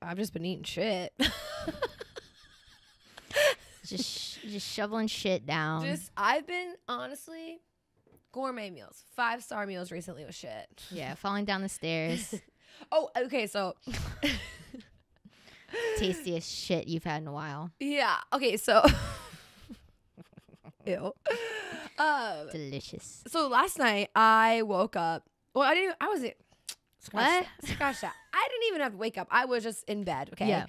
I've just been eating shit. just shoveling shit down. I've been, honestly, gourmet meals. 5-star meals recently with shit. Yeah, falling down the stairs. Oh, okay, so. Tastiest shit you've had in a while. Yeah, okay, so. Ew. Delicious. So last night, I woke up. Well, I wasn't. What? Scratch that. I didn't even have to wake up. I was just in bed, okay? Yeah.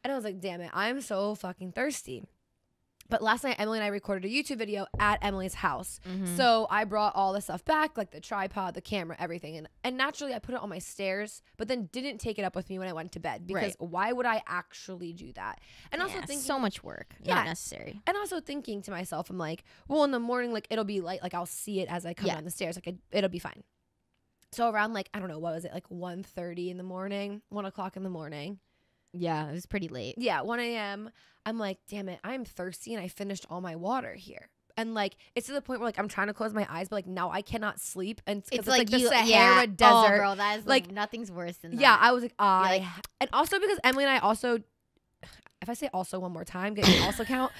And I was like, damn it, I'm so fucking thirsty. But last night, Emily and I recorded a YouTube video at Emily's house. Mm-hmm. So I brought all the stuff back, like the tripod, the camera, everything. And naturally, I put it on my stairs, but then didn't take it up with me when I went to bed. Because why would I actually do that? And also thinking, so much work. Yeah. Not necessary. And also thinking to myself, I'm like, well, in the morning, like, it'll be light. Like, I'll see it as I come down the stairs. Like, it'll be fine. So around, like, I don't know, what was it? Like 1:30 in the morning, 1 o'clock in the morning. Yeah, it was pretty late. Yeah, 1 a.m. I'm like, damn it, I'm thirsty and I finished all my water here. And like, it's to the point where like I'm trying to close my eyes, but like now I cannot sleep. And it's like the Sahara desert. Oh, girl, that is like nothing's worse than that. Yeah, I was like, and also because Emily and I also, if I say also one more time, get me also count.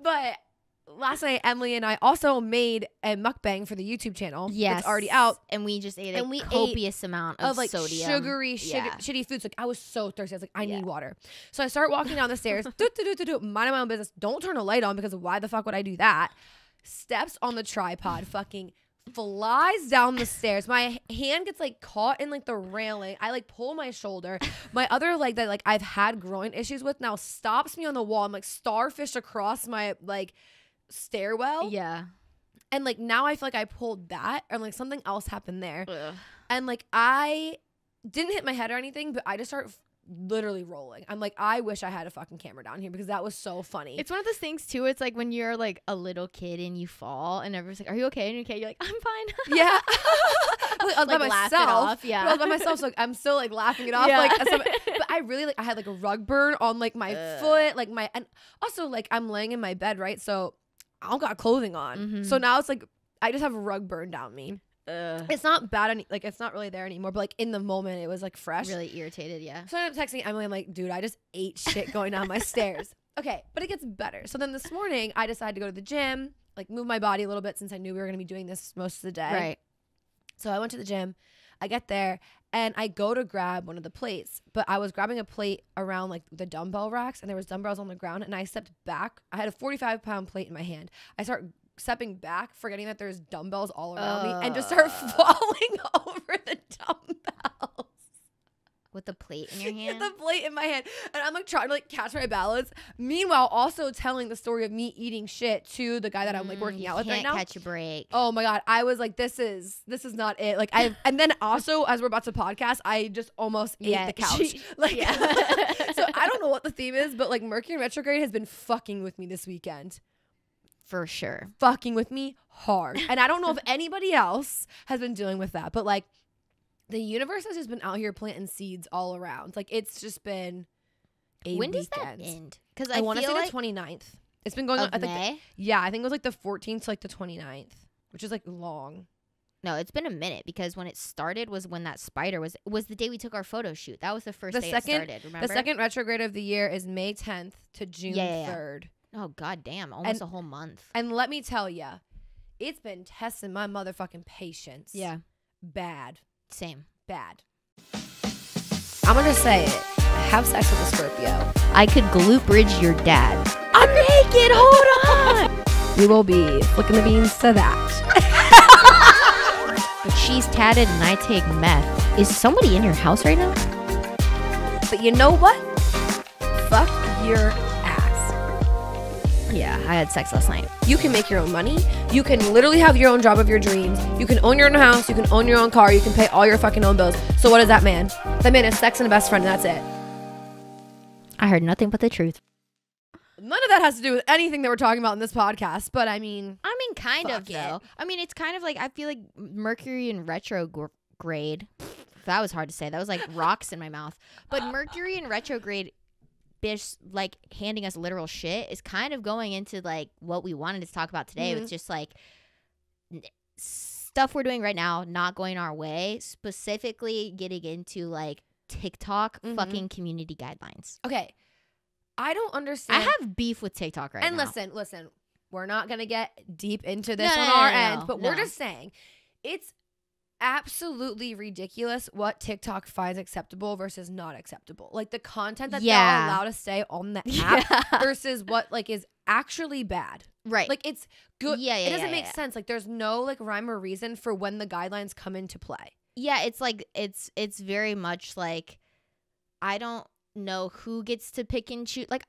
But last night, Emily and I also made a mukbang for the YouTube channel. Yes. It's already out. And we just ate And a we copious amount of like sodium. sugary, shitty foods. Like I was so thirsty. I was like, I need water. So I start walking down the stairs, minding my own business. Don't turn a light on because why the fuck would I do that? Steps on the tripod, fucking flies down the stairs. My hand gets like caught in like the railing. I like pull my shoulder. My other leg that like I've had groin issues with now stops me on the wall. I'm like starfish across my like stairwell. Yeah. And like now I feel like I pulled that and like something else happened there. Ugh. And like I didn't hit my head or anything, but I just start literally rolling. I'm like, I wish I had a fucking camera down here because that was so funny. It's one of those things too. It's like when you're like a little kid and you fall and everyone's like, are you okay? And you're okay. You're like, I'm fine. Yeah. I was by laugh it myself. off. Yeah. I was by myself. So like, I'm still like laughing it off. Yeah. Like, but I really like, I had like a rug burn on like my foot, like and also like I'm laying in my bed, right? So I don't got clothing on. Mm-hmm. So now it's like, I just have a rug burn down me. It's not bad, like it's not really there anymore, but like in the moment it was like fresh. Really irritated, yeah. So I ended up texting Emily. I'm like, dude, I just ate shit going down my stairs. Okay, but it gets better. So then this morning I decided to go to the gym, like move my body a little bit since I knew we were going to be doing this most of the day. Right. So I went to the gym. I get there and I go to grab one of the plates, but I was grabbing a plate around like the dumbbell racks and there was dumbbells on the ground and I stepped back. I had a 45-pound plate in my hand. I start stepping back, forgetting that there's dumbbells all around me and just start falling over the dumbbells. With the plate in your hand? The plate in my hand. And I'm like trying to like catch my balance. Meanwhile, also telling the story of me eating shit to the guy that I'm like working out with right now. Can't catch a break. Oh my God. I was like, this is not it. Like and then also as we're about to podcast, I just almost ate the couch. Like, so I don't know what the theme is, but like Mercury in retrograde has been fucking with me this weekend. For sure. Fucking with me hard. And I don't know if anybody else has been dealing with that, but like the universe has just been out here planting seeds all around. Like it's just been a When weekend. does that end? Because I want to say like the 29th. It's been going on. I think May? Yeah, I think it was like the 14th to like the 29th, which is like long. No, it's been a minute because when it started was when that spider was the day we took our photo shoot. That was the first day it started, remember? The second retrograde of the year is May 10th to June 3rd. Oh, god damn. Almost a whole month. And let me tell you, it's been testing my motherfucking patience. Yeah. Bad. Same. Bad. I'm going to say it. Have sex with a Scorpio. I could glute bridge your dad. I'm naked. Hold on. We will be flicking the beans to that. But she's tatted and I take meth. Is somebody in your house right now? But you know what? Fuck your ass. Yeah, I had sex last night. You can make your own money. You can literally have your own job of your dreams. You can own your own house. You can own your own car. You can pay all your fucking own bills. So what is that man? That man is sex and a best friend, and that's it. I heard nothing but the truth. None of that has to do with anything that we're talking about in this podcast, but I mean, kind of, though. I mean, it's kind of like, I feel like Mercury in retrograde. That was hard to say. That was like rocks in my mouth. But Mercury in retrograde, bitch, like handing us literal shit, is kind of going into like what we wanted to talk about today. It's just like stuff we're doing right now, not going our way, specifically getting into like TikTok fucking community guidelines. Okay. I don't understand. I have beef with TikTok right now. And listen, we're not going to get deep into this on our end, but we're just saying it's absolutely ridiculous what TikTok finds acceptable versus not acceptable. Like the content that they're allowed to say on the app versus what like is actually bad. Right. Like it's good. It doesn't make sense. Like there's no like rhyme or reason for when the guidelines come into play. Yeah, it's like it's very much like I don't know who gets to pick and choose. Like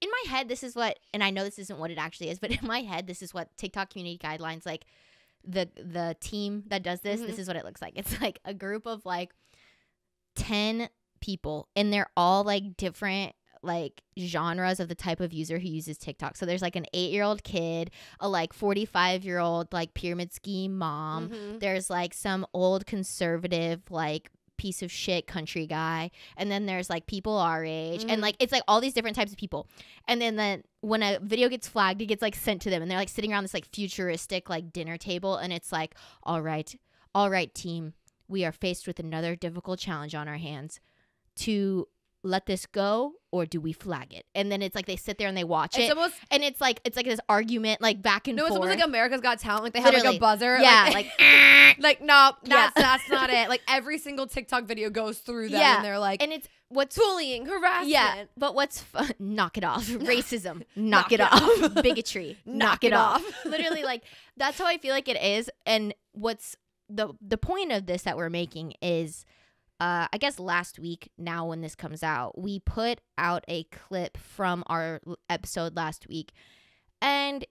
in my head, this is what, and I know this isn't what it actually is, but in my head, this is what TikTok community guidelines, like the team that does this, this is what it looks like. It's like a group of like 10 people, and they're all like different like genres of the type of user who uses TikTok. So there's like an 8-year-old kid, a like 45-year-old like pyramid scheme mom. There's like some old conservative like piece of shit country guy, and then there's like people our age, and like it's like all these different types of people. And then when a video gets flagged, it gets like sent to them, and they're like sitting around this like futuristic like dinner table, and it's like, all right team, we are faced with another difficult challenge on our hands. To let this go, or do we flag it? And then it's like they sit there and they watch it, and it's like this argument like back and forth. It's almost like America's Got Talent. Like they have like a buzzer. Yeah, like no, that's not it. Like every single TikTok video goes through them, and they're like, and it's what's bullying, harassment. Yeah, but what's fun? Knock it off. Racism. knock it off. Bigotry. knock it off. Literally, like that's how I feel like it is. And what's the point of this that we're making is. I guess last week, now when this comes out, we put out a clip from our episode last week, and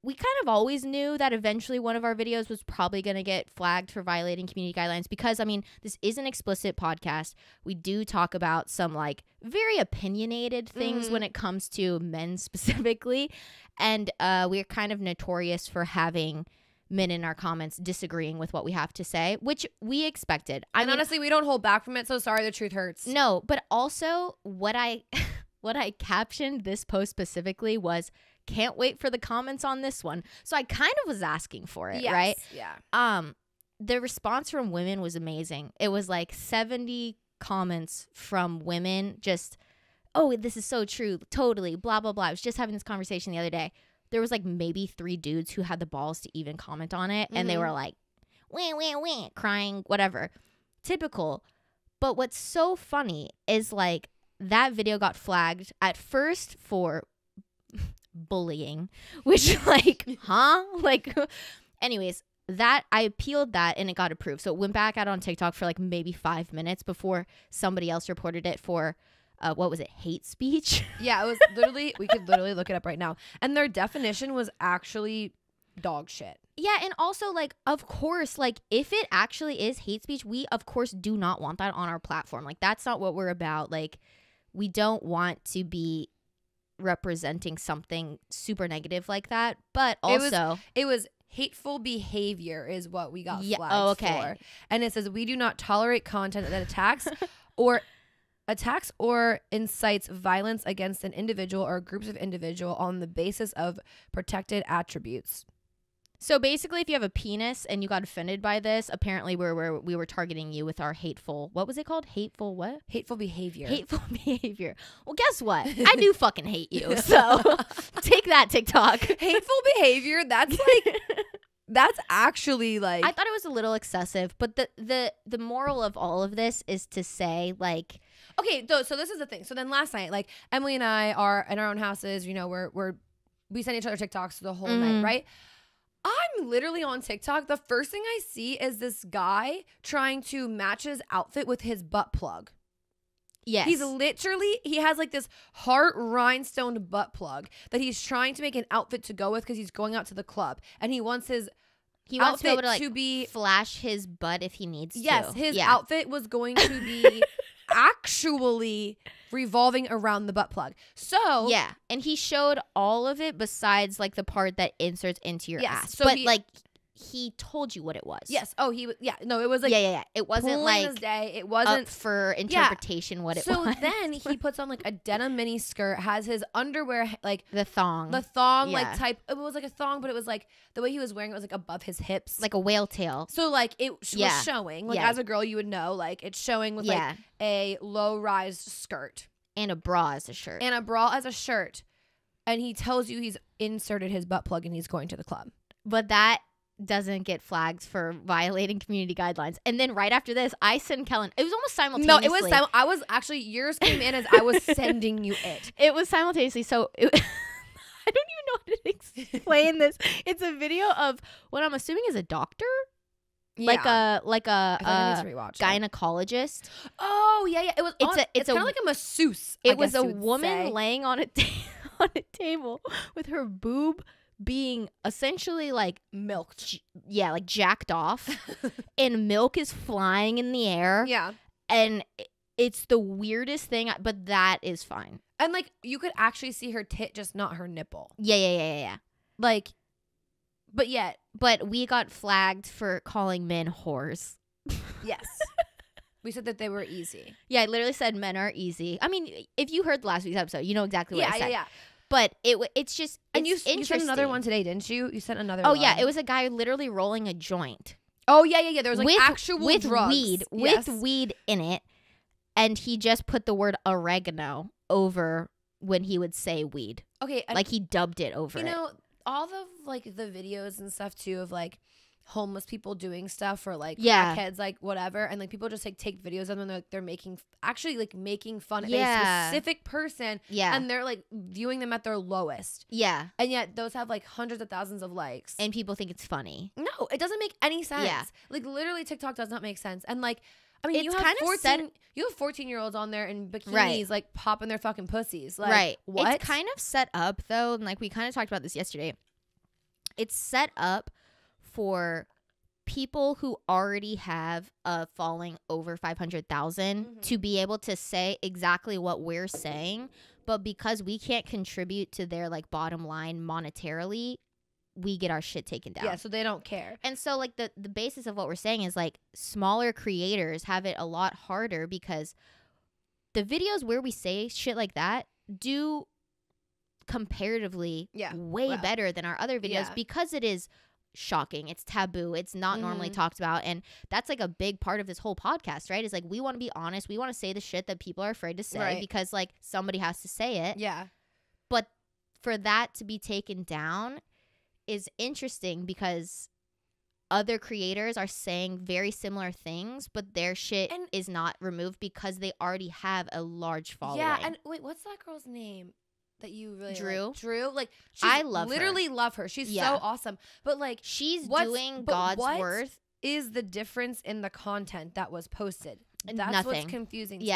we kind of always knew that eventually one of our videos was probably going to get flagged for violating community guidelines because, I mean, this is an explicit podcast. We do talk about some like very opinionated things when it comes to men specifically, and we're kind of notorious for having men in our comments disagreeing with what we have to say, which we expected. I mean, honestly, we don't hold back from it, so sorry, the truth hurts. No, but also what I captioned this post specifically was, can't wait for the comments on this one. So I kind of was asking for it, right? Yeah. The response from women was amazing. It was like 70 comments from women just, oh, this is so true, totally, blah, blah, blah. I was just having this conversation the other day. There was like maybe 3 dudes who had the balls to even comment on it. And they were like, wah, crying, whatever. Typical. But what's so funny is like that video got flagged at first for bullying, which like, huh? Like, anyways, that I appealed that and it got approved. So it went back out on TikTok for like maybe 5 minutes before somebody else reported it for what was it? Hate speech? Yeah, it was literally, we could literally look it up right now. And their definition was actually dog shit. Yeah, and also like, of course, like if it actually is hate speech, we of course do not want that on our platform. Like that's not what we're about. Like we don't want to be representing something super negative like that. But also it was hateful behavior is what we got flagged for. And it says, we do not tolerate content that attacks or incites violence against an individual or groups of individual on the basis of protected attributes. So basically, if you have a penis and you got offended by this, apparently we were targeting you with our hateful, what was it called? Hateful what? Hateful behavior. Hateful behavior. Well, guess what? I do fucking hate you. So take that, TikTok. Hateful behavior. That's like, that's actually like. I thought it was a little excessive, but the moral of all of this is to say like. Okay, so this is the thing. So then last night, like Emily and I are in our own houses. You know, we send each other TikToks the whole night, right? I'm literally on TikTok. The first thing I see is this guy trying to match his outfit with his butt plug. Yes. He has like this heart rhinestone butt plug that he's trying to make an outfit to go with because he's going out to the club and he wants his outfit to be able to, like, to be flash his butt if he needs to. Yes, his outfit was going to be actually revolving around the butt plug. So yeah, and he showed all of it besides like the part that inserts into your ass. So but like he told you what it was. Yes. Oh, he was. Yeah. No, it was like. Yeah. It wasn't like his day. It wasn't up for interpretation what it was. So then he puts on like a denim mini skirt, has his underwear like the thong like type. It was like a thong, but it was like the way he was wearing it was like above his hips, like a whale tail. So like it was showing. Like as a girl, you would know like it's showing with like a low rise skirt and a bra as a shirt and he tells you he's inserted his butt plug and he's going to the club. But that doesn't get flagged for violating community guidelines. And then right after this, I send Kellen. It was almost simultaneously. No, it was. I was actually yours came in as I was sending you it. It was simultaneously. So I don't even know how to explain this. It's a video of what I'm assuming is a doctor. Yeah. Like a gynecologist. Oh yeah. It was. It's kind of like a masseuse. It was a woman laying on on a table with her boob being essentially like milked. Like jacked off, and milk is flying in the air. Yeah, and it's the weirdest thing. But that is fine. And like you could actually see her tit, just not her nipple. Yeah. Like, but we got flagged for calling men whores. Yes. We said that they were easy. Yeah, I literally said men are easy. I mean, if you heard last week's episode, you know exactly what I said. Yeah. But it's just and you sent another one today, didn't you? You sent another. Oh one. Yeah, it was a guy literally rolling a joint. Oh yeah. There was like actual drugs. With weed in it, and he just put the word oregano over when he would say weed. Okay, like he dubbed it over. You know, all the like the videos and stuff too of like homeless people doing stuff or like crackheads, like whatever, and like people just like take videos of them and they're making fun of a specific person, and they're like viewing them at their lowest, and yet those have like hundreds of thousands of likes and people think it's funny. No, it doesn't make any sense. Like literally TikTok does not make sense. And like I mean, it's you have 14-year-olds on there in bikinis like popping their fucking pussies, like what? It's kind of set up though, and like we kind of talked about this yesterday. It's set up for people who already have a following over 500,000 to be able to say exactly what we're saying, but because we can't contribute to their like bottom line monetarily, we get our shit taken down. Yeah, so they don't care. And so like the basis of what we're saying is like smaller creators have it a lot harder because the videos where we say shit like that do comparatively way better than our other videos because it is shocking, it's taboo, it's not normally talked about, and that's like a big part of this whole podcast, right? Is like we want to be honest, we want to say the shit that people are afraid to say because like somebody has to say it. But for that to be taken down is interesting because other creators are saying very similar things, but their shit is not removed because they already have a large following. And wait, what's that girl's name that you really Drew? Like? Drew, like I love literally love her. She's so awesome. But like she's doing God's worth. Is the difference in the content that was posted? That's nothing. What's confusing to me.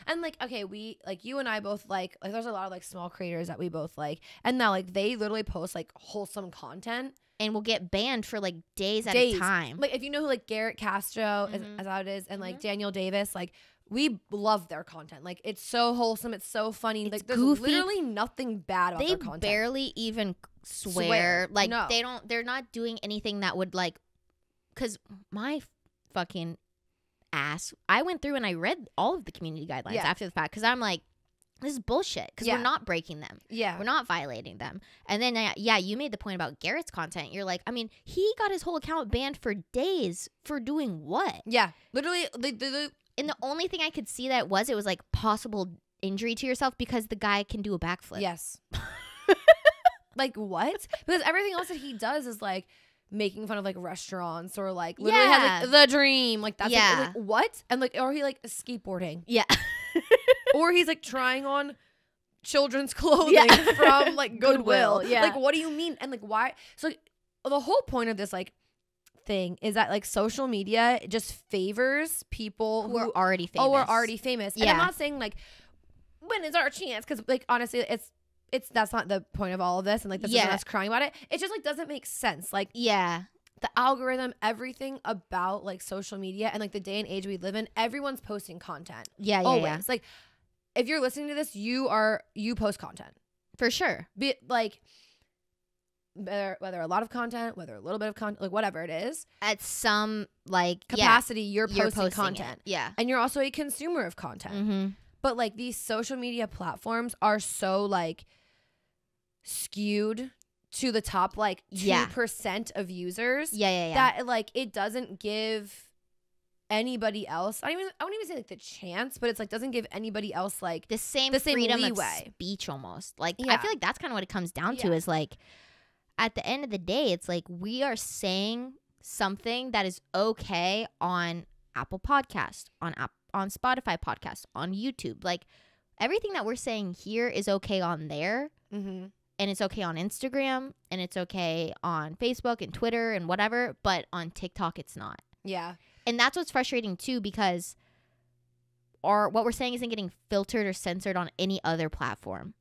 And like, okay, we like you and I both like there's a lot of like small creators that we both like, and now like they literally post like wholesome content and will get banned for like days at a time. Like if you know who like Garrett Castro is how it is, and like Daniel Davis, like we love their content. Like it's so wholesome, it's so funny. It's like there's goofy. literally nothing bad about their content. They barely even swear. Like they're not doing anything that would like, because my fucking ass, I went through and I read all of the community guidelines after the fact because I'm like, this is bullshit because we're not breaking them. We're not violating them. And then, you made the point about Garrett's content. You're like, I mean, he got his whole account banned for days for doing what? Yeah. Literally. And the only thing I could see that it was like possible injury to yourself because the guy can do a backflip. Yes. Like what? Because everything else that he does is like making fun of like restaurants or like literally has like the dream. Like that's like what? And like, or he like skateboarding. Yeah. Or he's like trying on children's clothing from like Goodwill. Yeah. Like what do you mean? And like why? So like, the whole point of this like thing is that like social media just favors people who are already famous. Oh, are already famous. And I'm not saying like when is our chance? Because like honestly, it's that's not the point of all of this, and like this isn't us crying about it. It just like doesn't make sense. Like the algorithm, everything about like social media and like the day and age we live in, everyone's posting content. Always. Like if you're listening to this, you post content for sure. Be like whether a lot of content, whether a little bit of content, like whatever it is, At some like capacity, you're posting it. content. Yeah. And you're also a consumer of content. Mm-hmm. But like these social media platforms are so like skewed to the top like 2% of users. Yeah. That like it doesn't give anybody else. I won't even say like the chance, but it's like doesn't give anybody else like the same freedom of speech almost. Like I feel like that's kind of what it comes down to is like at the end of the day, it's like we are saying something that is okay on Apple Podcast, on Spotify Podcast, on YouTube. Like everything that we're saying here is okay on there. Mm-hmm. And it's okay on Instagram, and it's okay on Facebook and Twitter and whatever, but on TikTok it's not. Yeah. And that's what's frustrating too, because what we're saying isn't getting filtered or censored on any other platform,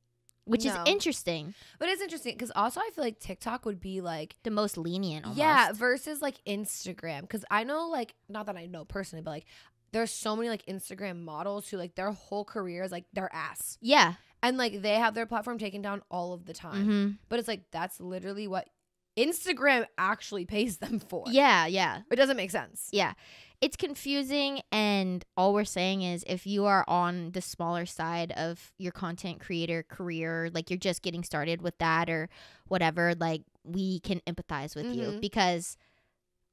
which is interesting. But it's interesting because also I feel like TikTok would be like the most lenient almost. Yeah, versus like Instagram. Because I know like, not that I know personally, but like there's so many like Instagram models who like their whole career is like their ass. Yeah. And like they have their platform taken down all of the time. Mm-hmm. But it's like that's literally what Instagram actually pays them for. Yeah. It doesn't make sense. Yeah. It's confusing, and all we're saying is if you are on the smaller side of your content creator career, like you're just getting started with that or whatever, like we can empathize with you, because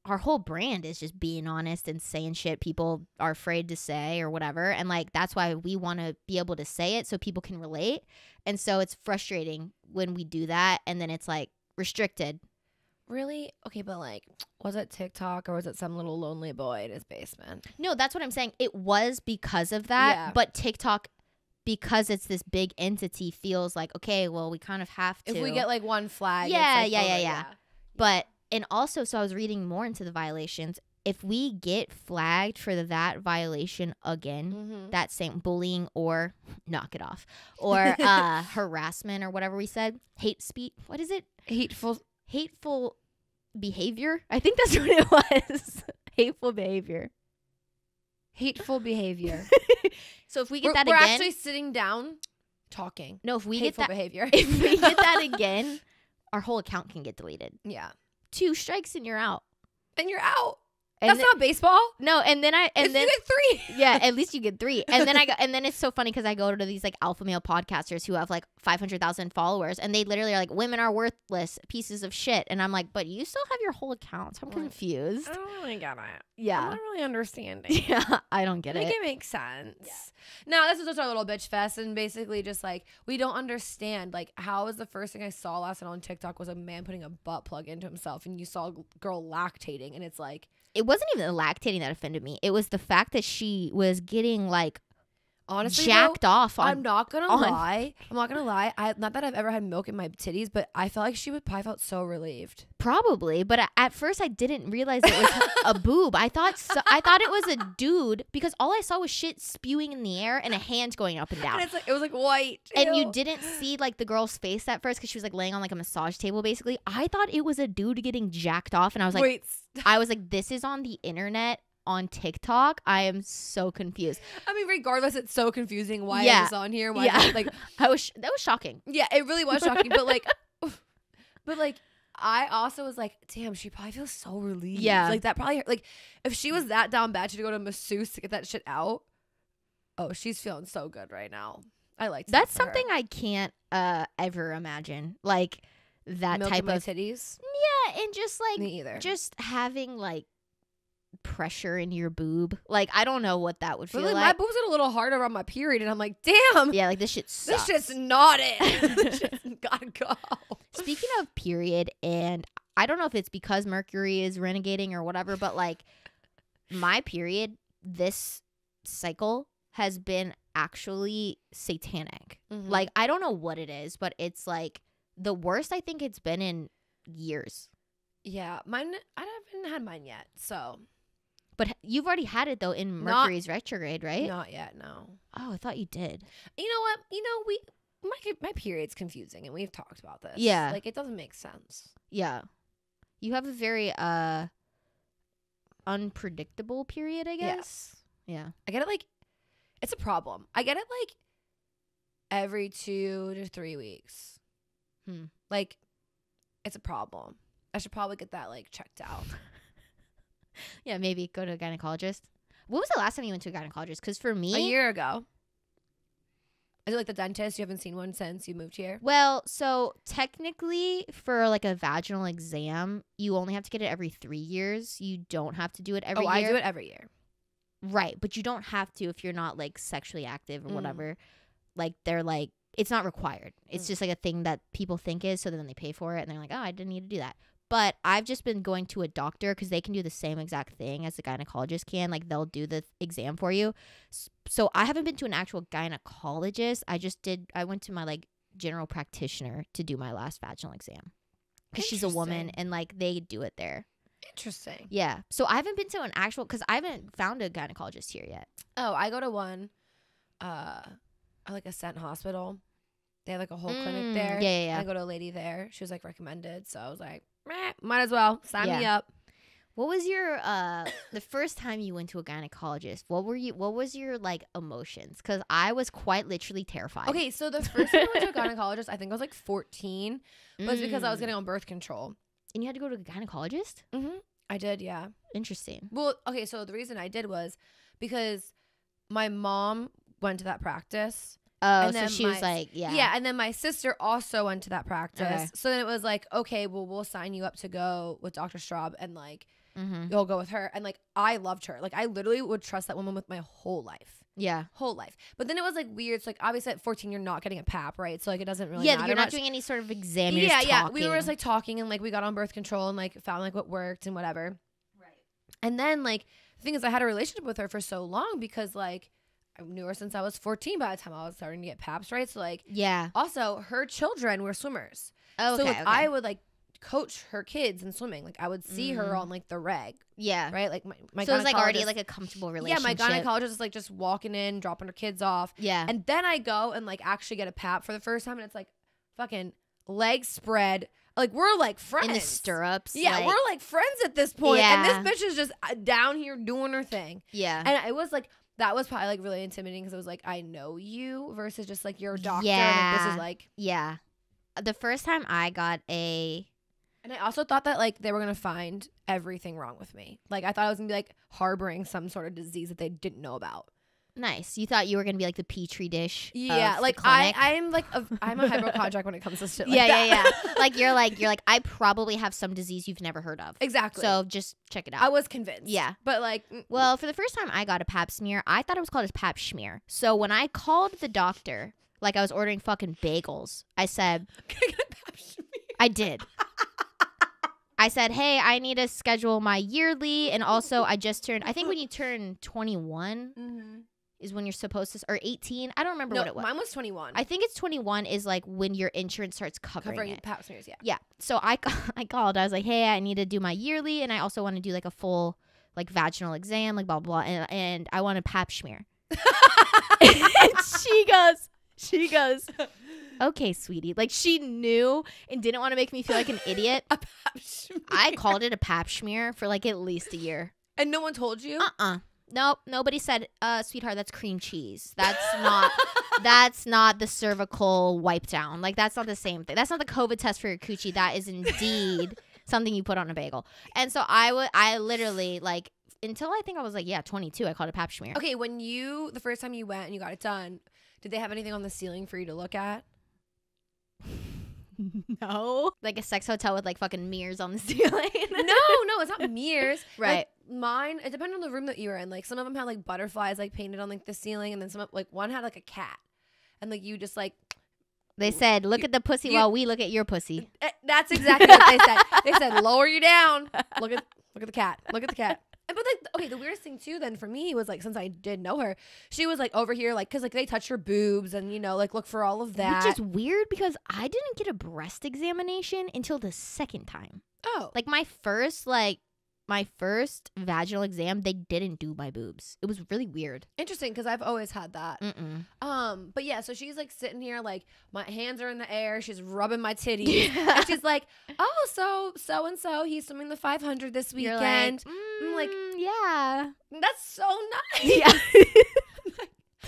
our whole brand is just being honest and saying shit people are afraid to say or whatever. And like, that's why we want to be able to say it so people can relate. And so it's frustrating when we do that and then it's like restricted. Really? Okay, but like, was it TikTok or was it some little lonely boy in his basement? No, that's what I'm saying. It was because of that. Yeah. But TikTok, because it's this big entity, feels like, okay, well, we kind of have to. If we get like one flag. Yeah, it's like yeah. But, and also, so I was reading more into the violations. If we get flagged for that violation again, that same bullying or knock it off or harassment or whatever we said, hate speech, what is it? Hateful behavior. I think that's what it was. Hateful behavior. So if we get that again, we're again, actually sitting down talking. No, if we hateful get that behavior, if we get that again, our whole account can get deleted. Yeah, 2 strikes and you're out. And you're out. That's not baseball. No, and then you get 3. Yeah, at least you get 3. And then and then it's so funny because I go to these like alpha male podcasters who have like 500,000 followers, and they literally are like, "Women are worthless pieces of shit," and I'm like, "But you still have your whole account." So I'm confused. I don't really get it. Yeah, I'm not really understanding. Yeah, I don't get it. Make it make sense. Yeah. No, this is just our little bitch fest, and basically just like we don't understand. Like, how was the first thing I saw last night on TikTok was a man putting a butt plug into himself, and you saw a girl lactating, and it's like. It wasn't even the lactating that offended me. It was the fact that she was getting like honestly jacked off. I'm not gonna lie. Not that I've ever had milk in my titties, but I felt like she would probably felt so relieved. Probably, but at first I didn't realize it was a boob. I thought it was a dude because all I saw was shit spewing in the air and a hand going up and down. And it was like white. And you didn't see like the girl's face at first because she was like laying on like a massage table basically. I thought it was a dude getting jacked off, and I was like, this is on the internet. On TikTok, I am so confused. I mean, regardless, it's so confusing why it was on here. Why that was shocking. Yeah, it really was shocking. But like, I also was like, damn, she probably feels so relieved. Yeah, like that probably like if she was that down bad, she'd go to a masseuse to get that shit out. Oh, she's feeling so good right now. I like that's something I can't ever imagine. Like that milk type in my of titties. Yeah, and just like me either. Just having like. Pressure in your boob, like I don't know what that would feel like. My boobs are a little harder on my period, and I'm like, damn. Yeah, like this shit sucks. This shit's not it. This shit's gotta go. Speaking of period, and I don't know if it's because Mercury is renegading or whatever, but like my period, this cycle has been actually satanic. Like I don't know what it is, but it's like the worst I think it's been in years. Yeah, mine. I haven't had mine yet, so. But you've already had it, though, in Mercury's retrograde, right? Not yet, no. Oh, I thought you did. You know what? My period's confusing, and we've talked about this. Yeah. Like, it doesn't make sense. Yeah. You have a very unpredictable period, I guess. Yeah. I get it, like, it's a problem. I get it, like, every 2 to 3 weeks. Hmm. Like, it's a problem. I should probably get that like checked out. Yeah, maybe go to a gynecologist. What was the last time you went to a gynecologist? Because for me, A year ago. Is it like the dentist? You haven't seen one since you moved here? well, so technically for like a vaginal exam, you only have to get it every 3 years. You don't have to do it every year. I do it every year. Right, but you don't have to if you're not like sexually active or Mm. whatever. Like they're like, it's not required. It's just like a thing that people think is, so then they pay for it and they're like, oh, I didn't need to do that. But I've just been going to a doctor because they can do the same exact thing as the gynecologist can. Like they'll do the exam for you. So I haven't been to an actual gynecologist. I went to my like general practitioner to do my last vaginal exam because she's a woman Interesting. and like they do it there. Interesting. Yeah. So I haven't been to an actual, because I haven't found a gynecologist here yet. Oh, I go to one, like Ascent Hospital. They have like a whole clinic there. Yeah. I go to a lady there. She was like recommended, so I was like, meh, might as well sign me up. What was your the first time you went to a gynecologist? What was your like emotions? Because I was quite literally terrified. Okay, so the first time I went to a gynecologist, I think I was like 14, but it's because I was getting on birth control. And you had to go to a gynecologist? Mm-hmm. I did, yeah. Interesting. Well, okay, so the reason I did was because my mom went to that practice. Oh, And so then she was like, yeah. Yeah, and then my sister also went to that practice. Okay. So then it was like, okay, well, we'll sign you up to go with Dr. Straub and like Mm-hmm. you'll go with her. And like I loved her. Like I literally would trust that woman with my whole life. Yeah. Whole life. But then it was like weird. So like obviously at 14 you're not getting a pap, right? So like it doesn't really Yeah, matter you're not much. doing any sort of exam. You're Yeah, just yeah. talking. We were just like talking and like we got on birth control and like found like what worked and whatever. Right. And then like the thing is I had a relationship with her for so long because like I knew her since I was 14 by the time I was starting to get paps, right? So like yeah. also her children were swimmers. Okay. So like okay. I would like coach her kids in swimming. Like I would see her on like the reg, yeah. right? Like my So it was like already gynecologist- like a comfortable yeah, relationship. my gynecologist is like just walking in, dropping her kids off. Yeah. And then I go and like actually get a pap for the first time and it's like fucking legs spread. Like we're like friends. in the stirrups. Yeah, like, we're like friends at this point. Yeah. And this bitch is just down here doing her thing. yeah. And it was like, that was probably like really intimidating because it was like, I know you versus just like you're a doctor. Yeah. And like, this is like. Yeah. The first time I got a And I also thought that like they were going to find everything wrong with me. Like I thought I was going to be like harboring some sort of disease that they didn't know about. nice. You thought you were gonna be like the petri dish. Yeah, of like the clinic. I'm like I'm a hypochondriac when it comes to shit like yeah, that. yeah. Like you're like I probably have some disease you've never heard of. Exactly. So just check it out. I was convinced. Yeah. But like Well, for the first time I got a pap smear, I thought it was called a pap smear. So when I called the doctor, like I was ordering fucking bagels, I said, can I get a pap smear? I did. I said, hey, I need to schedule my yearly. And also, I just turned, I think when you turn 21 is when you're supposed to, or 18. I don't remember No, what it was. mine was 21. I think it's 21 is like when your insurance starts covering it. pap smears, yeah. Yeah. So I called. I was like, hey, I need to do my yearly. And I also want to do like a full like vaginal exam, like blah, blah, blah. And I want a pap smear. And she goes, okay, sweetie. Like she knew and didn't want to make me feel like an idiot. A pap smear. I called it a pap smear for like at least a year. And no one told you? Nope. Nobody said, sweetheart, that's cream cheese. That's not the cervical wipe down. Like that's not the same thing. That's not the COVID test for your coochie. That is indeed something you put on a bagel. And so I literally like until I think I was like, 22, I called it a pap smear. Okay, the first time you went and you got it done, did they have anything on the ceiling for you to look at? No. Like a sex hotel with like fucking mirrors on the ceiling. No, it's not mirrors. Right. Like, mine, it depended on the room that you were in. Like some of them had like butterflies like painted on like the ceiling, and then some like one had like a cat, and like you just like. They said, look at the pussy while we look at your pussy. That's exactly what they said. They said, lower you down. Look at the cat. Look at the cat. But like, okay, the weirdest thing too then for me was like, since I did know her, she was like over here, like, cause like they touch her boobs and like look for all of that. Which is weird because I didn't get a breast examination until the second time. Oh, Like my first vaginal exam, they didn't do my boobs. It was really weird. interesting, cause I've always had that. But yeah, so she's like sitting here, like my hands are in the air, she's rubbing my titties, and she's like, "Oh, so and so, he's swimming the 500 this You're weekend." like, I'm like, yeah. that's so nice. Yeah.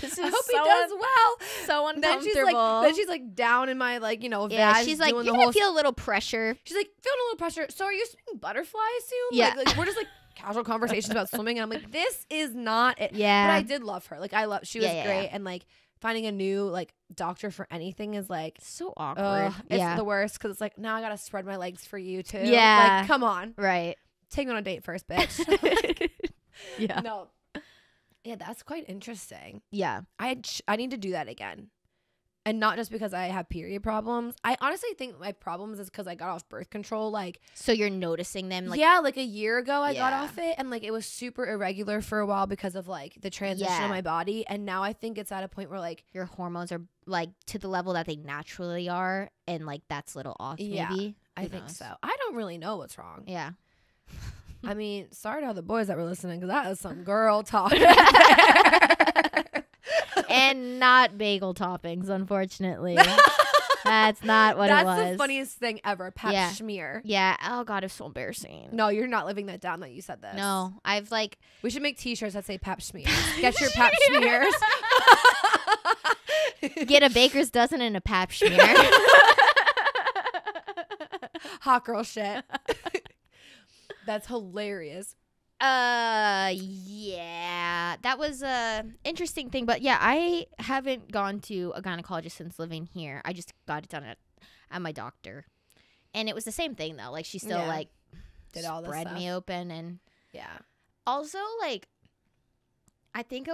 This I hope he does well. so uncomfortable. Then she's like down in my like, you know, yeah, vag, she's like, doing you're the gonna whole feel a little pressure. She's like, feeling a little pressure. So are you swimming butterflies soon? Yeah. Like we're just like casual conversations about swimming. And I'm like, this is not it. Yeah. But I did love her. Like she was Yeah, great. yeah. And like finding a new like doctor for anything is like So awkward. it's the worst because it's like, now I got to spread my legs for you too. Yeah. Like, come on. Right. Take me on a date first, bitch. Yeah. No. Yeah, that's quite interesting. Yeah. I need to do that again. And not just because I have period problems. I honestly think my problems is because I got off birth control. Like, so you're noticing them? Like, yeah, like a year ago I got Yeah. off it. And like it was super irregular for a while because of like the transition Yeah. of my body. And now I think it's at a point where like, your hormones are like to the level that they naturally are, and like that's a little off. Yeah, Maybe I Who think knows? so. I don't really know what's wrong. Yeah. I mean, sorry to all the boys that were listening because that was some girl talk. And not bagel toppings, unfortunately. That's not what it was. That's the funniest thing ever. Pap Yeah. schmear. Yeah. Oh god, it's so embarrassing. No, you're not living that down that you said this. No, I've like We should make t-shirts that say pap schmears. Get your pap schmears. get a baker's dozen and a pap schmear. Hot girl shit. That's hilarious. Yeah, that was a interesting thing, but yeah, I haven't gone to a gynecologist since living here. I just got it done at my doctor, and it was the same thing though. Like she still Yeah. like Did all this spread me stuff. open, and Yeah. also like I think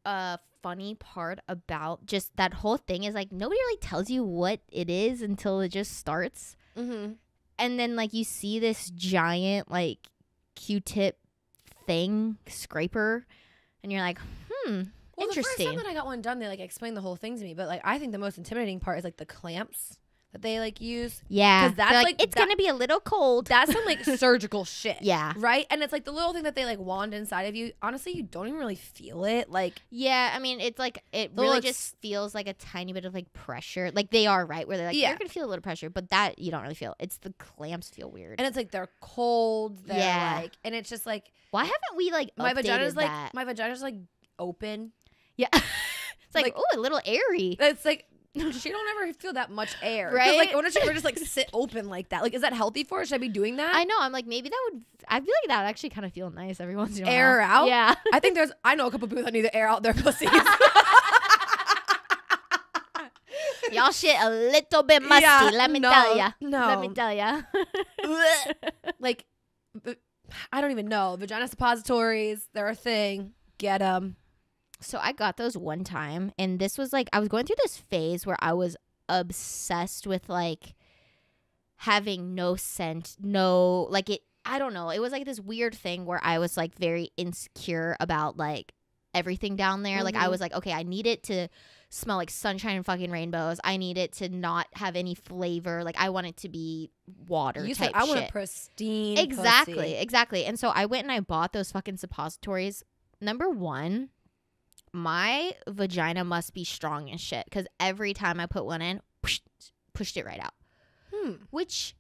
a funny part about just that whole thing is like nobody really tells you what it is until it just starts, Mm-hmm. and then like you see this giant like Q-tip thing scraper and you're like Well, the first interesting. time that I got one done, they like explained the whole thing to me. But like, I think the most intimidating part is like the clamps that they like use. Yeah, 'Cause that's, they're like, it's that- gonna be a little cold. That's some like surgical shit. Yeah. Right. And it's like the little thing that they like wand inside of you. Honestly, you don't even really feel it. Like, Yeah, I mean it's like it The really little just feels like a tiny bit of like pressure. Like they are right where they're like Yeah. you're gonna feel a little pressure, but that you don't really feel. It's the clamps feel weird. and it's like they're cold. They're Yeah. like, and it's just like Why haven't we like my updated vagina's like that? my vagina's like open. Yeah, it's like, like- oh, a little airy. It's like she don't ever feel that much air. 'Cause, Right? Like, why don't you ever just like sit open like that? Like, is that healthy for her? Should I be doing that? I know. I'm like maybe that would. I feel like that would actually kind of feel nice every once in a while. Air out? Yeah. I think I know a couple people that need to air out their pussies. Y'all shit a little bit musty. Yeah, let me no, tell ya. no. Let me tell ya. Like, I don't even know. Vagina suppositories, they're a thing. Get them. So I got those one time, and this was like I was going through this phase where I was obsessed with like having no scent, no like it. I don't know. It was like this weird thing where I was like very insecure about like everything down there. Like I Mhm. was like, okay, I need it to smell like sunshine and fucking rainbows. I need it to not have any flavor. Like I want it to be water. You type said I want a shit. pristine Exactly, pussy. exactly. And so I went and I bought those fucking suppositories. Number one, my vagina must be strong as shit because every time I put one in, pushed it right out. Which,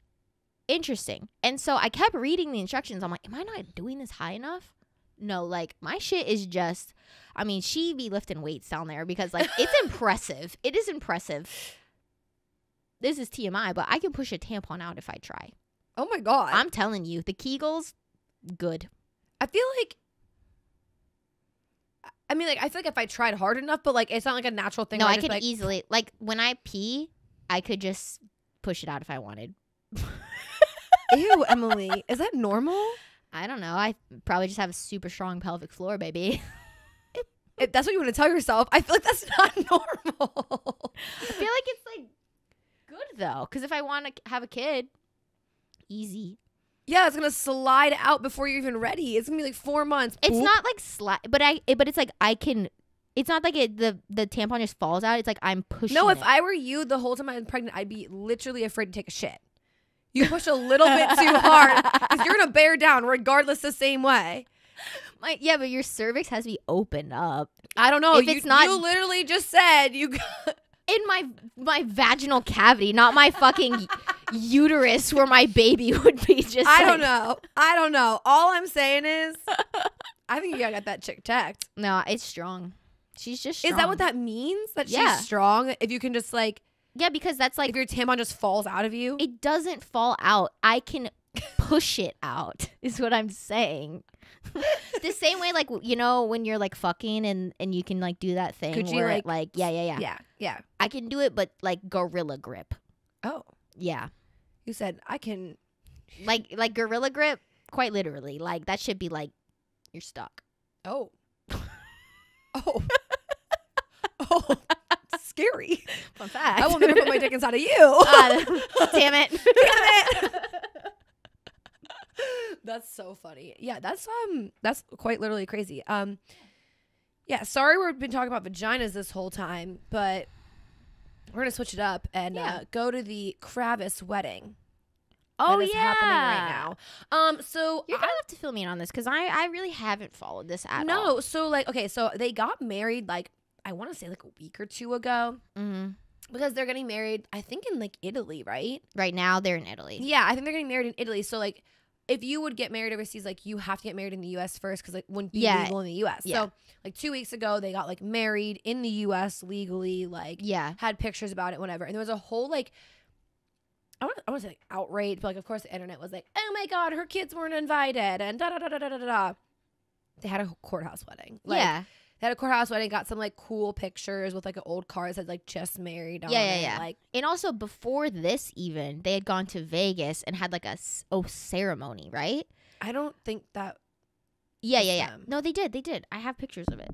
interesting. And so I kept reading the instructions. I'm like, am I not doing this high enough? No, like my shit is just, I mean, she be lifting weights down there because like it's impressive. It is impressive. This is TMI, but I can push a tampon out if I try. Oh my God. I'm telling you, the Kegels, good. I feel like, I mean, like, I feel like if I tried hard enough, but like, it's not like a natural thing. No, where I just, could like, easily, like when I pee, I could just push it out if I wanted. Ew, Emily. Is that normal? I don't know. I probably just have a super strong pelvic floor, baby. If that's what you want to tell yourself, I feel like that's not normal. I feel like it's like good though, because if I want to have a kid, easy. Yeah, it's gonna slide out before you're even ready. It's gonna be like 4 months. It's Boop. not like but it's like I can. It's not like the tampon just falls out. It's like I'm pushing. No, if it. I were you, the whole time I was pregnant, I'd be literally afraid to take a shit. You push a little bit too hard, because you're gonna bear down regardless the same way. Yeah, but your cervix has to be opened up. I don't know. If it's not- you literally just said you got In my vaginal cavity, not my fucking uterus where my baby would be. Just I like- don't know. I don't know. All I'm saying is I think you gotta get that chick checked. No, it's strong. She's just strong. Is that what that means? That Yeah. she's strong? If you can just like, Yeah, because that's like, if your tampon just falls out of you? it doesn't fall out. I can push it out is what I'm saying. The same way, like, you know, when you're like fucking and you can like do that thing. Could you, where like- it, like, yeah. Yeah. I can do it, but like gorilla grip. Oh. Yeah. You said, I can. Like gorilla grip, quite literally. Like that should be like, you're stuck. Oh. Oh. Oh. Scary. Fun fact. I will never put my dick inside of you. Damn it. Damn it. That's so funny. Yeah, that's quite literally crazy. Yeah, sorry we've been talking about vaginas this whole time, but we're gonna switch it up and go to the Kravis wedding. Oh, that is happening right now. So You're gonna have to fill me in on this because I really haven't followed this at all. no, so like, okay, so they got married like, I want to say like a week or two ago, Mm-hmm. because they're getting married, I think in like Italy, right? Right now they're in Italy. Yeah, I think they're getting married in Italy. So like, if you would get married overseas, like you have to get married in the U.S. first because like wouldn't be legal in the U.S. Yeah. So like 2 weeks ago, they got like married in the U.S. legally, like Yeah. had pictures about it, whatever. And there was a whole like, I want to say like outrage, but like of course the internet was like, oh my god, her kids weren't invited and da da da da da da da. They had a courthouse wedding. Like, yeah. they had a courthouse wedding, got some like cool pictures with like an old car that said like just married on Yeah, it. yeah. Like, And also before this, even they had gone to Vegas and had like a ceremony, right? I don't think that. Yeah, It's yeah, yeah. them. No, they did. They did. I have pictures of it.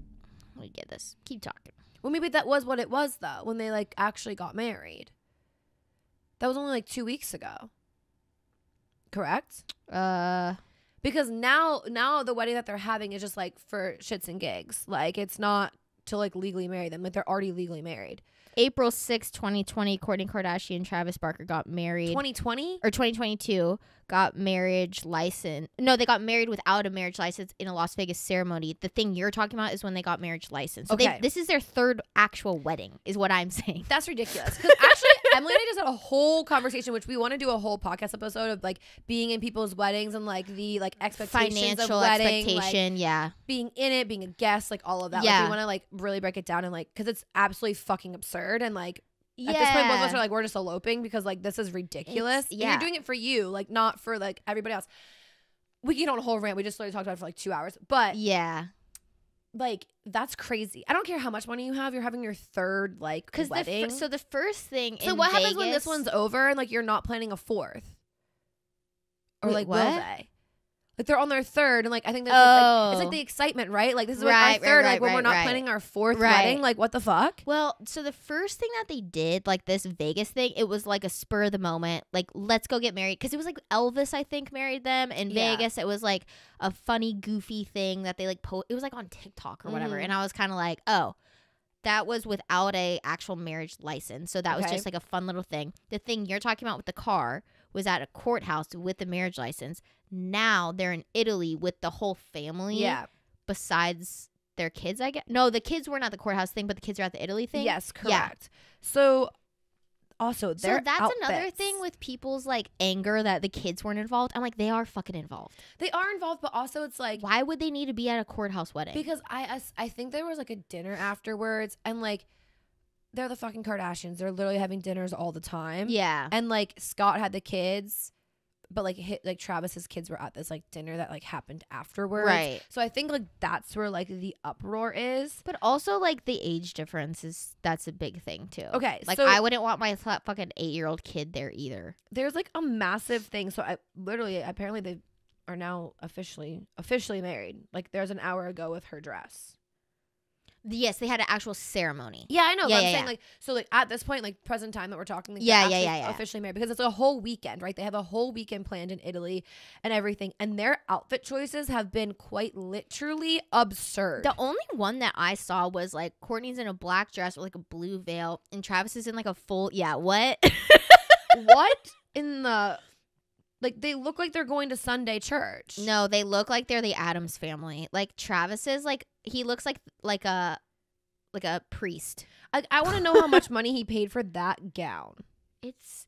Let me get this. Keep talking. Well, maybe that was what it was though, when they like actually got married. That was only like 2 weeks ago. Correct? Because now the wedding that they're having is just like for shits and gigs. Like it's not to like legally marry them. Like they're already legally married. April 6, 2020, Kourtney Kardashian and Travis Barker got married. 2020? Or 2022 got marriage license. No, they got married without a marriage license in a Las Vegas ceremony. The thing you're talking about is when they got marriage license. So Okay. this is their third actual wedding, is what I'm saying. That's ridiculous. Because actually, Emily and I just had a whole conversation, which we want to do a whole podcast episode of like being in people's weddings and like the like expectations Financial of wedding, expectation, yeah. like being in it, being a guest, like all of that. Yeah. Like we want to like really break it down and like because it's absolutely fucking absurd and like. At this point, both of us are like, we're just eloping because like this is ridiculous. And yeah. you're doing it for you, like not for like everybody else. We get on a whole rant. We just literally talked about it for like 2 hours, but Yeah. like that's crazy. I don't care how much money you have. You're having your third like Because wedding. so the first thing So in what happens when this Vegas- one's over and like you're not planning a fourth? Or Wait, like what? will they? Like they're on their third and like I think that's like, it's like Oh. the excitement, right? Like this is like Right, our third, right, like when we're right, not right. planning our fourth Right. wedding. Like what the fuck? Well, so the first thing that they did, like this Vegas thing, it was like a spur of the moment, like let's go get married. Because it was like Elvis, I think, married them in Yeah. Vegas. It was like a funny, goofy thing that they like it was like on TikTok or whatever. Mhm. And I was kind of like, oh, that was without a actual marriage license. So that was Okay. just like a fun little thing. The thing you're talking about with the car was at a courthouse with the marriage license. Now they're in Italy with the whole family. Yeah. Besides their kids, I guess. No, the kids weren't at the courthouse thing, but the kids are at the Italy thing. Yes, Yeah. correct. So also So their that's another outfits. thing with people's like anger that the kids weren't involved. I'm like, they are fucking involved. They are involved, but also it's like Why would they need to be at a courthouse wedding? because I think there was like a dinner afterwards and like they're the fucking Kardashians. They're literally having dinners all the time. yeah. And like Scott had the kids, but like Travis's kids were at this like dinner that like happened afterwards. Right. So I think like that's where like the uproar is. But also like the age difference that's a big thing too. Okay, Like so- I wouldn't want my fucking 8-year-old kid there either. There's like a massive thing. So I literally apparently they are now officially married. Like there's an hour ago with her dress. Yes, they had an actual ceremony. Yeah, I know. Yeah, but I'm yeah, saying yeah. like so like at this point, like present time that we're talking, like, Yeah, they're yeah, actually yeah, yeah. officially married because it's a whole weekend, right? They have a whole weekend planned in Italy and everything, and their outfit choices have been quite literally absurd. The only one that I saw was like Courtney's in a black dress with like a blue veil, and Travis is in like a full what? What in the like? They look like they're going to Sunday church. No, they look like they're the Addams family. Like Travis is like he looks like a priest. I want to know how much money he paid for that gown.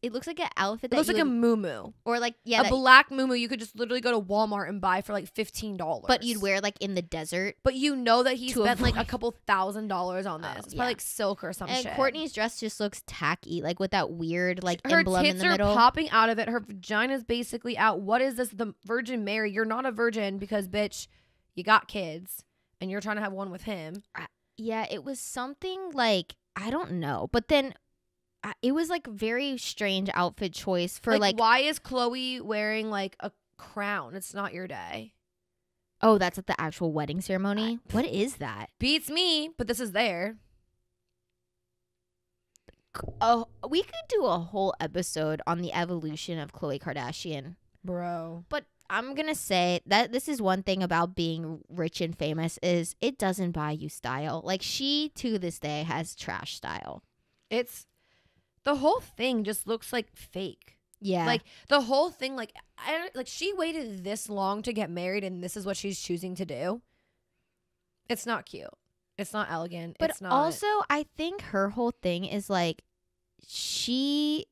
it looks like an outfit It that looks like a would, muumuu. or like yeah, A black muumuu you could just literally go to Walmart and buy for like $15. but you'd wear like in the desert. But you know that he To spent like a avoid- couple $1,000s on this. Oh, It's yeah. probably like silk or some And shit. Courtney's dress just looks tacky, like with that weird like her emblem in tits the are middle. popping out of it. Her vagina's basically out. What is this? The Virgin Mary? You're not a virgin because, bitch, you got kids and you're trying to have one with him. Yeah, it was something like I don't know, but then it was like very strange outfit choice for like why is Chloe wearing like a crown? It's not your day. oh, that's at the actual wedding ceremony. What is that? Beats me, but this is there. Oh, we could do a whole episode on the evolution of Khloe Kardashian. Bro. But I'm going to say that this is one thing about being rich and famous is it doesn't buy you style. Like she to this day has trash style. It's the whole thing just looks like fake. Yeah. Like the whole thing, like she waited this long to get married, and this is what she's choosing to do. It's not cute. It's not elegant. But it's not. also, I think her whole thing is like she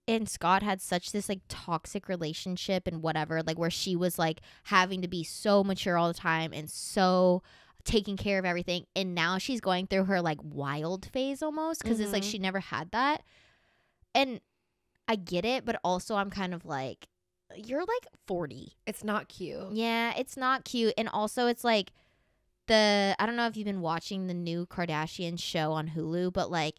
and Scott had such this like toxic relationship and whatever, like where she was like having to be so mature all the time and so taking care of everything. And now she's going through her like wild phase almost because it's like she never had that. And I get it, but also I'm kind of like, you're like 40. It's not cute. Yeah, it's not cute. And also it's like I don't know if you've been watching the new Kardashian show on Hulu, but like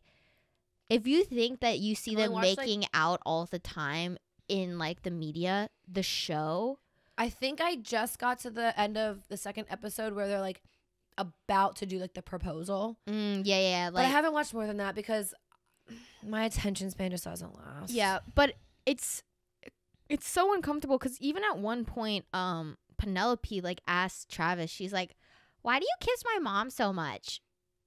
if you think that you see them making out all the time in like the media, the show. I think I just got to the end of the second episode where they're like about to do like the proposal. Yeah. Like, but I haven't watched more than that because my attention span just doesn't last. yeah, but it's so uncomfortable because even at one point, Penelope like asked Travis, she's like, why do you kiss my mom so much?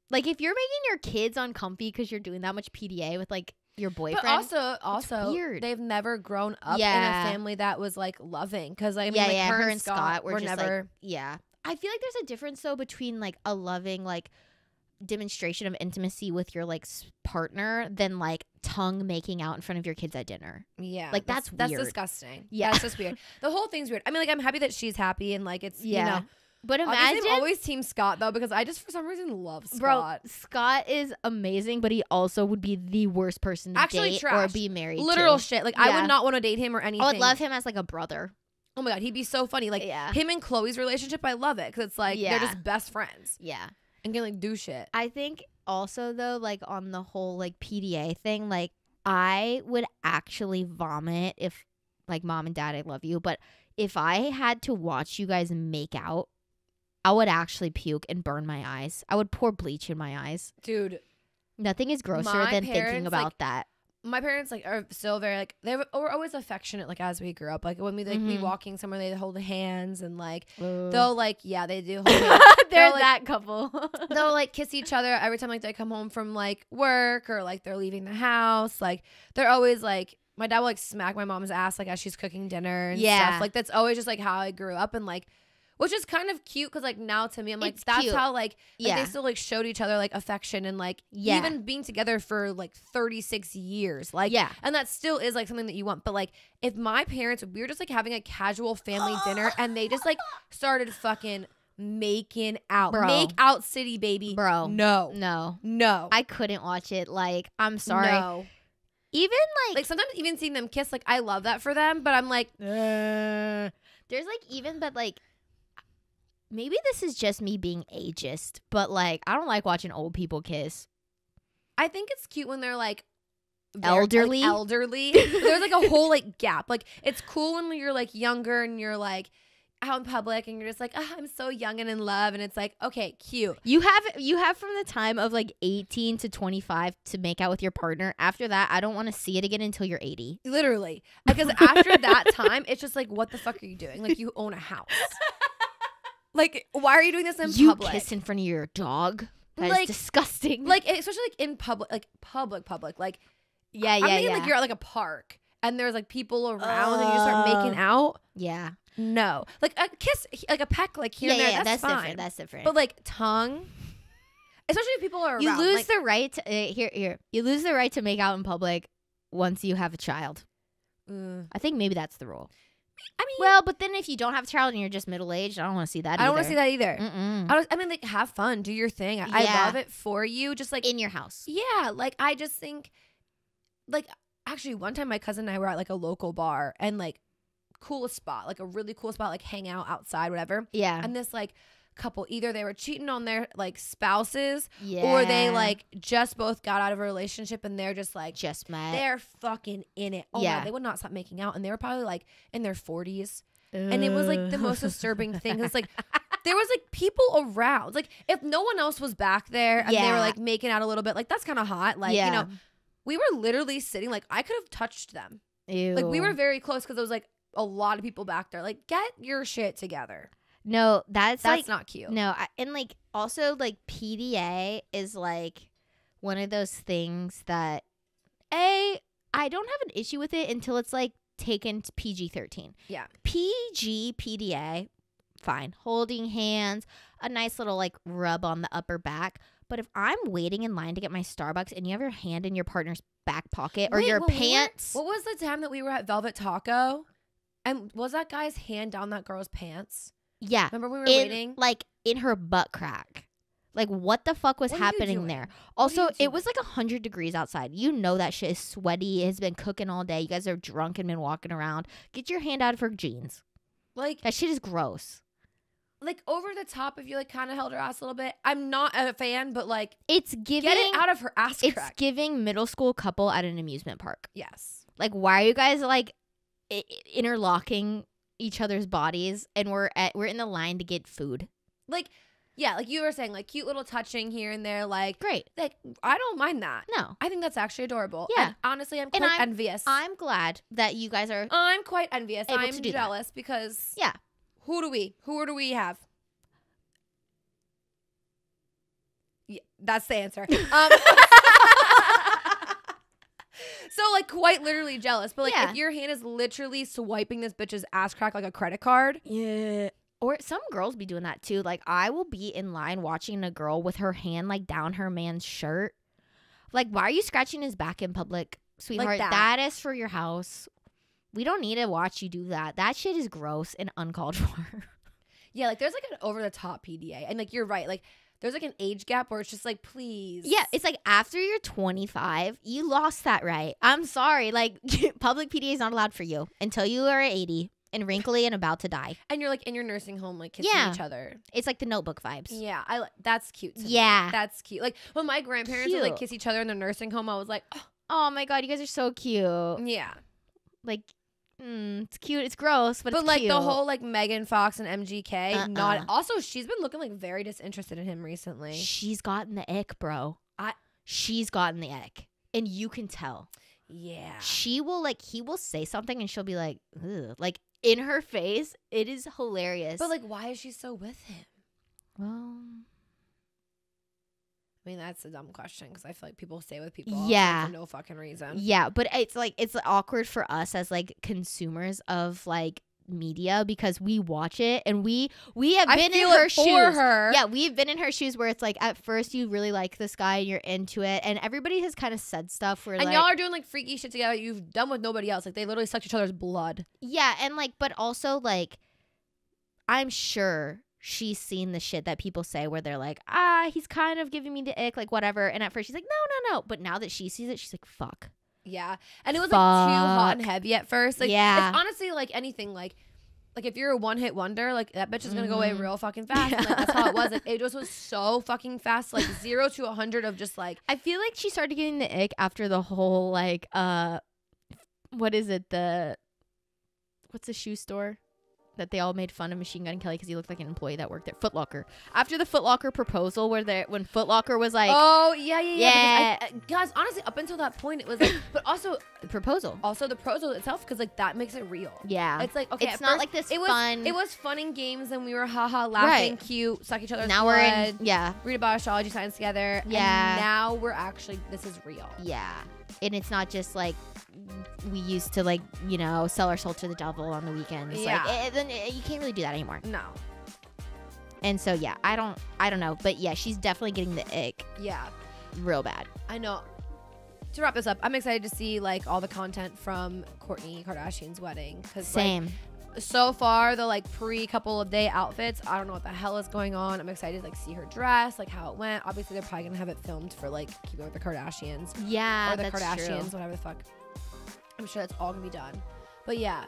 Like, if you're making your kids uncomfy because you're doing that much PDA with like your boyfriend, but also weird. They've never grown up in Yeah. a family that was like loving. Because I mean, yeah, like, yeah, her her and Scott were just never. like, yeah. I feel like there's a difference though between like a loving like demonstration of intimacy with your like partner than like tongue making out in front of your kids at dinner. Yeah, like that's weird. weird. Disgusting. Yeah, that's just weird. The whole thing's weird. I mean, like I'm happy that she's happy and like it's yeah. you know. But Obviously, imagine, I'm always team Scott though because I just for some reason love Scott. bro, Scott is amazing, but he also would be the worst person to Actually date trash. or be married Literal to. shit. Like I Yeah. would not want to date him or anything. I would love him as like a brother. Oh my god, he'd be so funny. Like Yeah. him and Chloe's relationship, I love it because it's like Yeah. they're just best friends Yeah. and can like do shit. I think also though, like on the whole like PDA thing, like I would actually vomit if like mom and dad, I love you, but if I had to watch you guys make out, I would actually puke and burn my eyes. I would pour bleach in my eyes. Dude, Nothing is grosser My than thinking parents, about like, that. my parents like are still very like they were always affectionate like as we grew up. Like when we like be Mhm. walking somewhere, they hold hands and like Ugh. they'll like yeah they do. Hold hands. They're like, that couple. They'll like kiss each other every time like they come home from like work or like they're leaving the house. Like they're always like my dad will like smack my mom's ass like as she's cooking dinner and Yeah. stuff. Like that's always just like how I grew up and like which is kind of cute because like now to me I'm like It's that's cute. how like Yeah. they still like showed each other like affection and like Yeah. even being together for like 36 years like Yeah. and that still is like something that you want but like if my parents we were just like having a casual family dinner and they just like started fucking making out Bro. make out city baby Bro. no No. I couldn't watch it. Like, I'm sorry. no. Even Like sometimes even seeing them kiss like I love that for them but I'm like there's like even but like maybe this is just me being ageist, but like I don't like watching old people kiss. I think it's cute when they're like Elderly? elderly. There's like a whole like gap. Like it's cool when you're like younger and you're like out in public and you're just like, oh, I'm so young and in love, and it's like, okay, cute. You have from the time of like 18 to 25 to make out with your partner. After that, I don't want to see it again until you're 80. Literally, because after that time, it's just like, what the fuck are you doing? Like you own a house. Like why are you doing this in You public? kiss in front of your dog. That's Like- disgusting. Like especially like in public, like public. Like yeah, I'm thinking like you're at like a park and there's like people around and you start making out. yeah. No, like a kiss, like a peck, like here and there. That's fine. different. That's different. But like tongue, especially if people are around. you lose like, the right to, here. You lose the right to make out in public once you have a child. I think maybe that's the rule. I mean, well, but then if you don't have a child and you're just middle-aged, I don't want to see that either. I don't want to see that either. Mm-mm. I mean, like, have fun, do your thing. I love it for you. Just like in your house. Yeah, like I just think, like, actually, one time my cousin and I were at like a local bar and like coolest spot, like a really cool spot, like hang out outside, whatever. Yeah. And this like couple, either they were cheating on their like spouses, Yeah. or they like just both got out of a relationship and they're just like just met. they're fucking in it. Oh Yeah. my, they would not stop making out, and they were probably like in their 40s. And it was like the most disturbing thing. It's like there was like people around. Like if no one else was back there and they were like making out a little bit, like that's kind of hot. Like, you know, we were literally sitting, like I could have touched them. Ew. Like we were very close because it was like a lot of people back there. Like, get your shit together. No, that's like, not cute. No, and like also like PDA is like one of those things that I don't have an issue with it until it's like taken to PG-13. Yeah. PDA, fine. Holding hands, a nice little like rub on the upper back. But if I'm waiting in line to get my Starbucks and you have your hand in your partner's back pocket or your pants. What was the time that we were at Velvet Taco? And was that guy's hand down that girl's pants? Yeah. Remember when we were waiting? Like in her butt crack. Like what the fuck was happening there? Also, it was like 100 degrees outside. You know that shit is sweaty. It has been cooking all day. You guys are drunk and been walking around. Get your hand out of her jeans. Like that shit is gross. Like over the top, if you like kind of held her ass a little bit. I'm not a fan, but like it's giving, get it out of her ass crack. It's giving middle school couple at an amusement park. Yes. Like why are you guys like interlocking each other's bodies and we're in the line to get food? Like, yeah, like you were saying, like cute little touching here and there, like great. Like I don't mind that. No, I think that's actually adorable. Yeah, and honestly, I'm quite envious. I'm glad that you guys are. I'm quite envious. I'm to do jealous that. Because yeah, who do we have? Yeah, that's the answer. So like quite literally jealous, but like if your hand is literally swiping this bitch's ass crack like a credit card. Yeah. Or some girls be doing that too. Like I will be in line watching a girl with her hand like down her man's shirt. Like why are you scratching his back in public, sweetheart? Like that is for your house. We don't need to watch you do that. That shit is gross and uncalled for. Yeah, like there's like an over the top PDA, and like you're right, like there's like an age gap where it's just like, please. Yeah, it's like after you're 25, you lost that right. I'm sorry, like public PDA is not allowed for you until you are 80 and wrinkly and about to die. And you're like in your nursing home, like kissing each other. It's like the Notebook vibes. Yeah, that's cute. To me. That's cute. Like when my grandparents would like kiss each other in the nursing home, I was like, oh my god, you guys are so cute. Yeah, like. It's cute. It's gross, but it's like cute. The whole like Megan Fox and MGK. Not also. She's been looking like very disinterested in him recently. She's gotten the ick, bro. She's gotten the ick, and you can tell. Yeah. She will like he will say something, and she'll be like, ugh. Like in her face. It is hilarious. But like, why is she so with him? Well. I mean, that's a dumb question because I feel like people stay with people for no fucking reason. Yeah, but it's like it's awkward for us as like consumers of like media because we watch it and we have been in her shoes. Yeah, we've been in her shoes where it's like at first you really like this guy and you're into it, and everybody has kind of said stuff where and y'all are doing like freaky shit together you've done with nobody else. Like they literally sucked each other's blood. Yeah, and like but also like I'm sure she's seen the shit that people say where they're like, he's kind of giving me the ick, like whatever. And at first she's like, no. But now that she sees it, she's like, fuck. Yeah. And it was like too hot and heavy at first. Like, it's honestly like anything. Like if you're a one-hit wonder, like that bitch is going to go away real fucking fast. And like, that's how it was. Like it just was so fucking fast. Like 0 to 100 of just like. I feel like she started getting the ick after the whole like, what is it? What's the shoe store? That they all made fun of Machine Gun Kelly because he looked like an employee that worked at Foot Locker. After the Foot Locker proposal, when Foot Locker was like, oh yeah. Guys, honestly, up until that point, it was like, but also the proposal, itself, because like that makes it real. Yeah, it's like okay, it's not like this. Fun. It was fun and games, and we were haha laughing, cute, suck each other's now blood. We're in read about astrology signs together. Yeah, and now we're actually this is real. Yeah, and it's not just like. We used to like sell our soul to the devil on the weekends. Yeah. Like then you can't really do that anymore. No. And so yeah, I don't know, but yeah, she's definitely getting the ick. Yeah. Real bad. I know. to wrap this up, I'm excited to see like all the content from Kourtney Kardashian's wedding. Same. Like, so far, the like pre-couple of day outfits, I don't know what the hell is going on. I'm excited to like see her dress, like how it went. Obviously, they're probably gonna have it filmed for like Keeping With the Kardashians. Yeah, or the that's Kardashians, true. whatever the fuck. I'm sure that's all gonna be done. But yeah,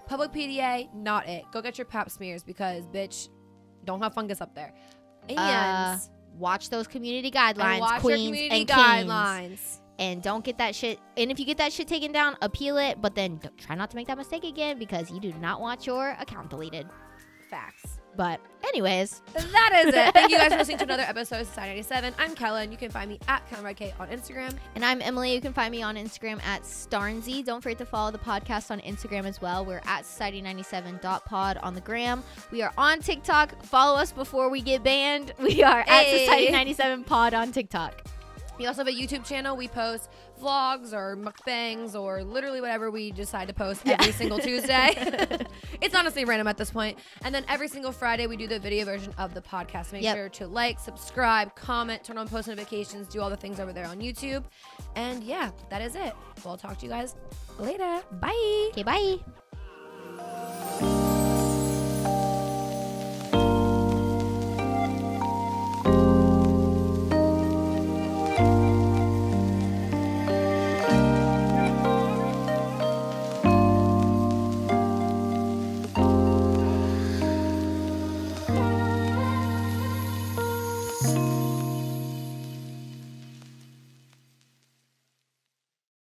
public PDA, not it. Go get your pap smears because bitch, don't have fungus up there. And watch those community guidelines, and watch queens your community and guidelines. kings. And don't get that shit. And if you get that shit taken down, appeal it. But then try not to make that mistake again because you do not want your account deleted. Facts. But anyways, that is it. Thank you guys for listening to another episode of Society 97. I'm Kellen. You can find me at KellenRedK on Instagram. And I'm Emily. You can find me on Instagram at Starnsy. Don't forget to follow the podcast on Instagram as well. We're at Society97.pod on the gram. We are on TikTok. Follow us before we get banned. We are at Society97pod on TikTok. We also have a YouTube channel. We post vlogs or mukbangs or literally whatever we decide to post every single Tuesday. It's honestly random at this point. And then every single Friday, we do the video version of the podcast. Make sure to like, subscribe, comment, turn on post notifications, do all the things over there on YouTube. And yeah, that is it. We'll talk to you guys later. Bye. Okay, bye.